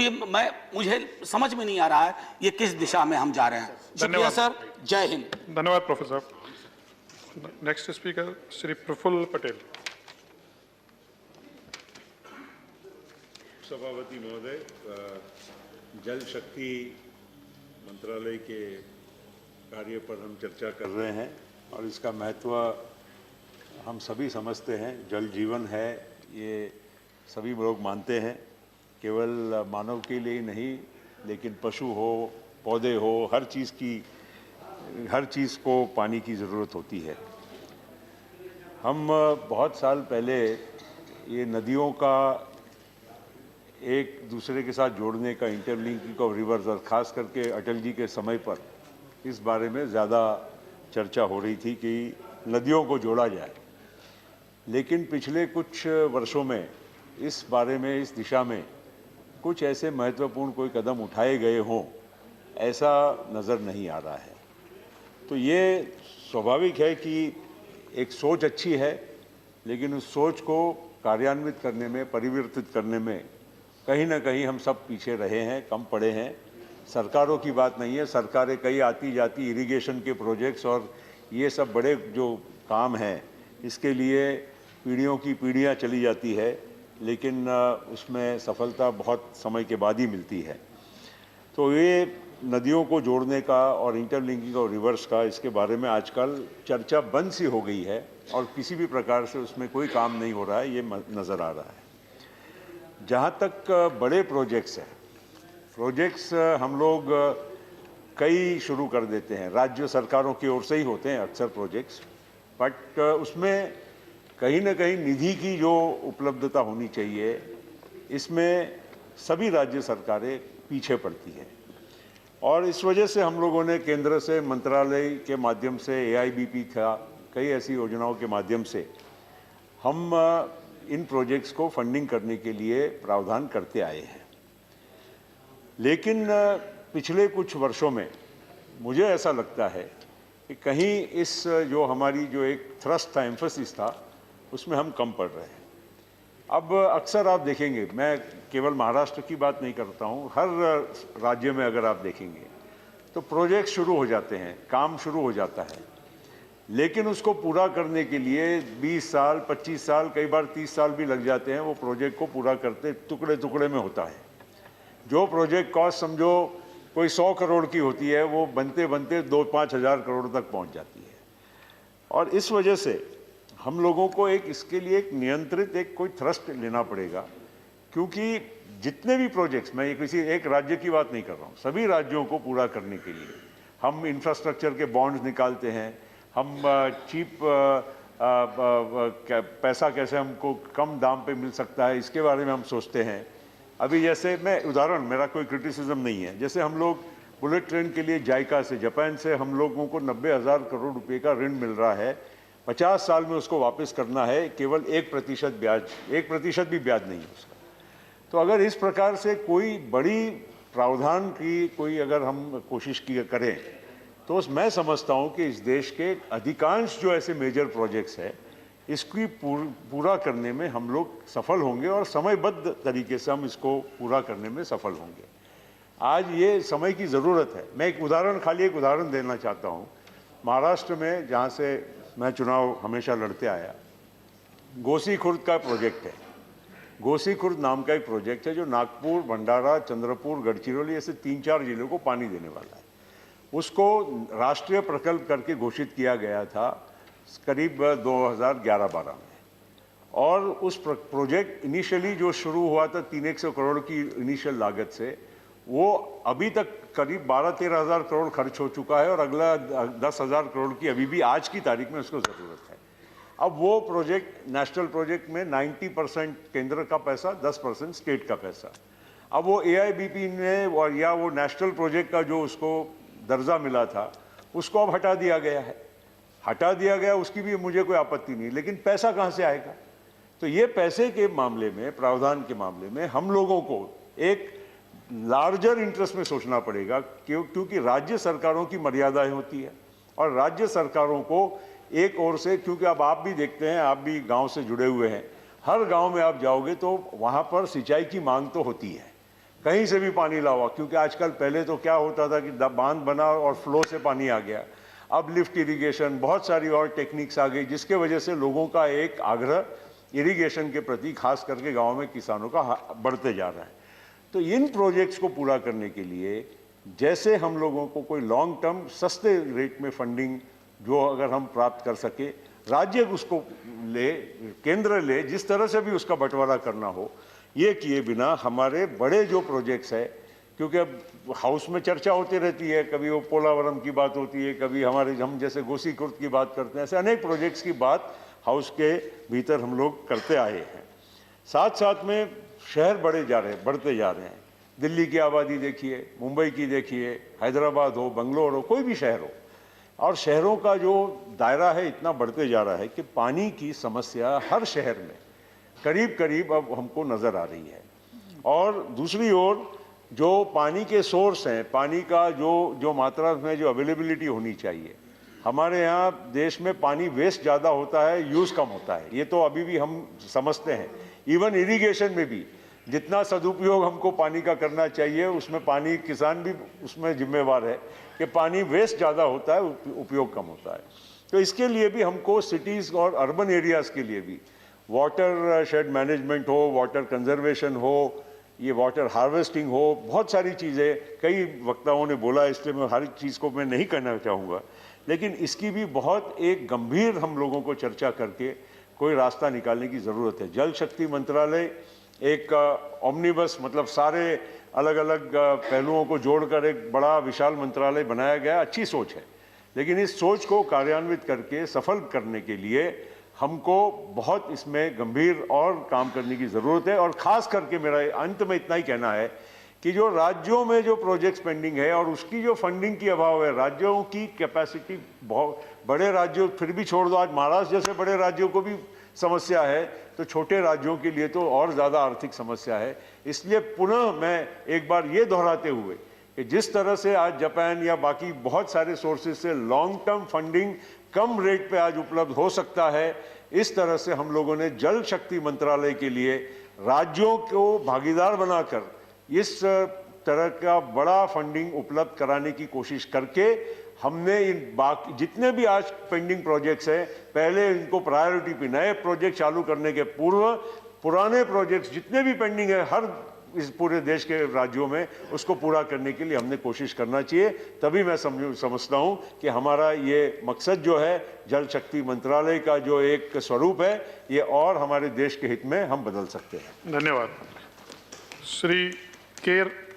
ये मुझे समझ में नहीं आ रहा है ये किस दिशा में हम जा रहे हैं। शुक्रिया सर, जय हिंद। धन्यवाद professor. Next speaker Shri Praful Patel. सभापति महोदय, जल शक्ति मंत्रालय के कार्य पर हम चर्चा कर रहे हैं और इसका महत्व हम सभी समझते हैं। जल जीवन है, ये सभी लोग मानते हैं। केवल मानव के लिए ही नहीं, लेकिन पशु हो, पौधे हो, हर चीज़ को पानी की ज़रूरत होती है। हम बहुत साल पहले ये नदियों का एक दूसरे के साथ जोड़ने का, इंटरलिंकिंग ऑफ रिवर्स, और ख़ास करके अटल जी के समय पर इस बारे में ज़्यादा चर्चा हो रही थी कि नदियों को जोड़ा जाए। लेकिन पिछले कुछ वर्षों में इस बारे में, इस दिशा में कुछ ऐसे महत्वपूर्ण कोई कदम उठाए गए हों, ऐसा नज़र नहीं आ रहा है। तो ये स्वाभाविक है कि एक सोच अच्छी है, लेकिन उस सोच को कार्यान्वित करने में, परिवर्तित करने में कहीं ना कहीं हम सब पीछे रहे हैं, कम पड़े हैं। सरकारों की बात नहीं है, सरकारें कई आती जाती, इरिगेशन के प्रोजेक्ट्स और ये सब बड़े जो काम हैं, इसके लिए पीढ़ियों की पीढ़ियाँ चली जाती है, लेकिन उसमें सफलता बहुत समय के बाद ही मिलती है। तो ये नदियों को जोड़ने का और इंटरलिंकिंग और रिवर्स का, इसके बारे में आजकल चर्चा बंद सी हो गई है और किसी भी प्रकार से उसमें कोई काम नहीं हो रहा है, ये नज़र आ रहा है। जहाँ तक बड़े प्रोजेक्ट्स हैं, प्रोजेक्ट्स हम लोग कई शुरू कर देते हैं, राज्य सरकारों की ओर से ही होते हैं अक्सर प्रोजेक्ट्स, बट उसमें कहीं ना कहीं निधि की जो उपलब्धता होनी चाहिए, इसमें सभी राज्य सरकारें पीछे पड़ती हैं। और इस वजह से हम लोगों ने केंद्र से, मंत्रालय के माध्यम से, AIBP था, कई ऐसी योजनाओं के माध्यम से हम इन प्रोजेक्ट्स को फंडिंग करने के लिए प्रावधान करते आए हैं। लेकिन पिछले कुछ वर्षों में मुझे ऐसा लगता है कि कहीं इस जो हमारी जो एक थ्रस्ट था, एम्फसिस था, उसमें हम कम पड़ रहे हैं। अब अक्सर आप देखेंगे, मैं केवल महाराष्ट्र की बात नहीं करता हूँ, हर राज्य में अगर आप देखेंगे तो प्रोजेक्ट शुरू हो जाते हैं, काम शुरू हो जाता है, लेकिन उसको पूरा करने के लिए 20 साल, 25 साल, कई बार 30 साल भी लग जाते हैं। वो प्रोजेक्ट को पूरा करते टुकड़े टुकड़े में होता है। जो प्रोजेक्ट कॉस्ट समझो कोई 100 करोड़ की होती है, वो बनते बनते 2-5 हज़ार करोड़ तक पहुंच जाती है। और इस वजह से हम लोगों को इसके लिए एक नियंत्रित कोई थ्रस्ट लेना पड़ेगा, क्योंकि जितने भी प्रोजेक्ट्स, मैं किसी एक राज्य की बात नहीं कर रहा हूँ, सभी राज्यों को पूरा करने के लिए हम इंफ्रास्ट्रक्चर के बॉन्ड्स निकालते हैं, हम चीप पैसा कैसे हमको कम दाम पे मिल सकता है, इसके बारे में हम सोचते हैं। अभी जैसे मैं उदाहरण, मेरा कोई क्रिटिसिज्म नहीं है, जैसे हम लोग बुलेट ट्रेन के लिए जायका से, जापान से हम लोगों को 90,000 करोड़ रुपए का ऋण मिल रहा है। 50 साल में उसको वापस करना है, केवल 1% ब्याज, 1% भी ब्याज नहीं है उसका। तो अगर इस प्रकार से कोई बड़ी प्रावधान की कोई अगर हम कोशिश करें, तो मैं समझता हूं कि इस देश के अधिकांश जो ऐसे मेजर प्रोजेक्ट्स हैं, इसकी पूरा करने में हम लोग सफल होंगे और समयबद्ध तरीके से हम इसको पूरा करने में सफल होंगे। आज ये समय की ज़रूरत है। मैं एक उदाहरण देना चाहता हूँ। महाराष्ट्र में, जहाँ से मैं चुनाव हमेशा लड़ते आया, गोसी खुर्द का प्रोजेक्ट है। गोसी खुर्द नाम का एक प्रोजेक्ट है जो नागपुर, भंडारा, चंद्रपुर, गढ़चिरौली ऐसे 3-4 जिलों को पानी देने वाला है। उसको राष्ट्रीय प्रकल्प करके घोषित किया गया था करीब 2011-12 में, और उस प्रोजेक्ट इनिशियली जो शुरू हुआ था 300 करोड़ की इनिशियल लागत से, वो अभी तक करीब 12-13 हज़ार करोड़ खर्च हो चुका है और अगला 10,000 करोड़ की अभी भी आज की तारीख में उसको ज़रूरत है। अब वो प्रोजेक्ट, नेशनल प्रोजेक्ट में 90% केंद्र का पैसा, 10% स्टेट का पैसा। अब वो AIBP ने और या वो नेशनल प्रोजेक्ट का जो उसको दर्जा मिला था, उसको अब हटा दिया गया है। हटा दिया गया, उसकी भी मुझे कोई आपत्ति नहीं, लेकिन पैसा कहाँ से आएगा? तो ये पैसे के मामले में, प्रावधान के मामले में हम लोगों को एक लार्जर इंटरेस्ट में सोचना पड़ेगा, क्योंकि राज्य सरकारों की मर्यादाएं होती है और राज्य सरकारों को एक ओर से, क्योंकि अब आप भी देखते हैं, आप भी गांव से जुड़े हुए हैं, हर गांव में आप जाओगे तो वहां पर सिंचाई की मांग तो होती है, कहीं से भी पानी लाओ, क्योंकि आजकल पहले तो क्या होता था कि बांध बना और फ्लो से पानी आ गया, अब लिफ्ट इरिगेशन, बहुत सारी और टेक्निक्स आ गई, जिसके वजह से लोगों का एक आग्रह इरिगेशन के प्रति खास करके गाँव में किसानों का बढ़ते जा रहा है। तो इन प्रोजेक्ट्स को पूरा करने के लिए जैसे हम लोगों को कोई लॉन्ग टर्म सस्ते रेट में फंडिंग जो अगर हम प्राप्त कर सके, राज्य उसको ले, केंद्र ले, जिस तरह से भी उसका बंटवारा करना हो, ये किए बिना हमारे बड़े जो प्रोजेक्ट्स है, क्योंकि अब हाउस में चर्चा होती रहती है, कभी वो पोलावरम की बात होती है, कभी हम जैसे गोसीकुर्द की बात करते हैं, ऐसे अनेक प्रोजेक्ट्स की बात हाउस के भीतर हम लोग करते आए हैं। साथ साथ में शहर बढ़ते जा रहे हैं। दिल्ली की आबादी देखिए, मुंबई की देखिए, हैदराबाद हो, बंगलोर हो, कोई भी शहर हो, और शहरों का जो दायरा है इतना बढ़ते जा रहा है कि पानी की समस्या हर शहर में करीब करीब अब हमको नज़र आ रही है। और दूसरी ओर जो पानी के सोर्स हैं, पानी का जो मात्रा में जो अवेलेबिलिटी होनी चाहिए, हमारे यहाँ देश में पानी वेस्ट ज़्यादा होता है, यूज़ कम होता है, ये तो अभी भी हम समझते हैं। इवन इरिगेशन में भी जितना सदुपयोग हमको पानी का करना चाहिए, उसमें पानी किसान भी उसमें जिम्मेवार है कि पानी वेस्ट ज़्यादा होता है, उपयोग कम होता है। तो इसके लिए भी हमको सिटीज़ और अर्बन एरियाज़ के लिए भी वाटर शेड मैनेजमेंट हो, वाटर कंजर्वेशन हो, ये वाटर हार्वेस्टिंग हो, बहुत सारी चीज़ें कई वक्ताओं ने बोला, इसलिए मैं हर चीज़ को मैं नहीं कहना चाहूँगा, लेकिन इसकी भी बहुत एक गंभीर हम लोगों को चर्चा करके कोई रास्ता निकालने की ज़रूरत है। जल शक्ति मंत्रालय एक ओमनिबस, मतलब सारे अलग अलग पहलुओं को जोड़कर एक बड़ा विशाल मंत्रालय बनाया गया, अच्छी सोच है, लेकिन इस सोच को कार्यान्वित करके सफल करने के लिए हमको बहुत इसमें गंभीर और काम करने की ज़रूरत है। और ख़ास करके मेरा अंत में इतना ही कहना है कि जो राज्यों में जो प्रोजेक्ट्स पेंडिंग है और उसकी जो फंडिंग की अभाव है, राज्यों की कैपेसिटी बहुत, बड़े राज्यों फिर भी छोड़ दो, आज महाराष्ट्र जैसे बड़े राज्यों को भी समस्या है, तो छोटे राज्यों के लिए तो और ज़्यादा आर्थिक समस्या है। इसलिए पुनः मैं एक बार ये दोहराते हुए कि जिस तरह से आज जापान या बाकी बहुत सारे सोर्सेज से लॉन्ग टर्म फंडिंग कम रेट पे आज उपलब्ध हो सकता है, इस तरह से हम लोगों ने जल शक्ति मंत्रालय के लिए राज्यों को भागीदार बनाकर इस तरह का बड़ा फंडिंग उपलब्ध कराने की कोशिश करके हमने इन बाकी जितने भी आज पेंडिंग प्रोजेक्ट्स हैं, पहले इनको प्रायोरिटी पे, नए प्रोजेक्ट चालू करने के पूर्व पुराने प्रोजेक्ट्स जितने भी पेंडिंग है हर इस पूरे देश के राज्यों में, उसको पूरा करने के लिए हमने कोशिश करना चाहिए। तभी मैं समझता हूं कि हमारा ये मकसद जो है जल शक्ति मंत्रालय का जो एक स्वरूप है, ये और हमारे देश के हित में हम बदल सकते हैं। धन्यवाद। श्री केर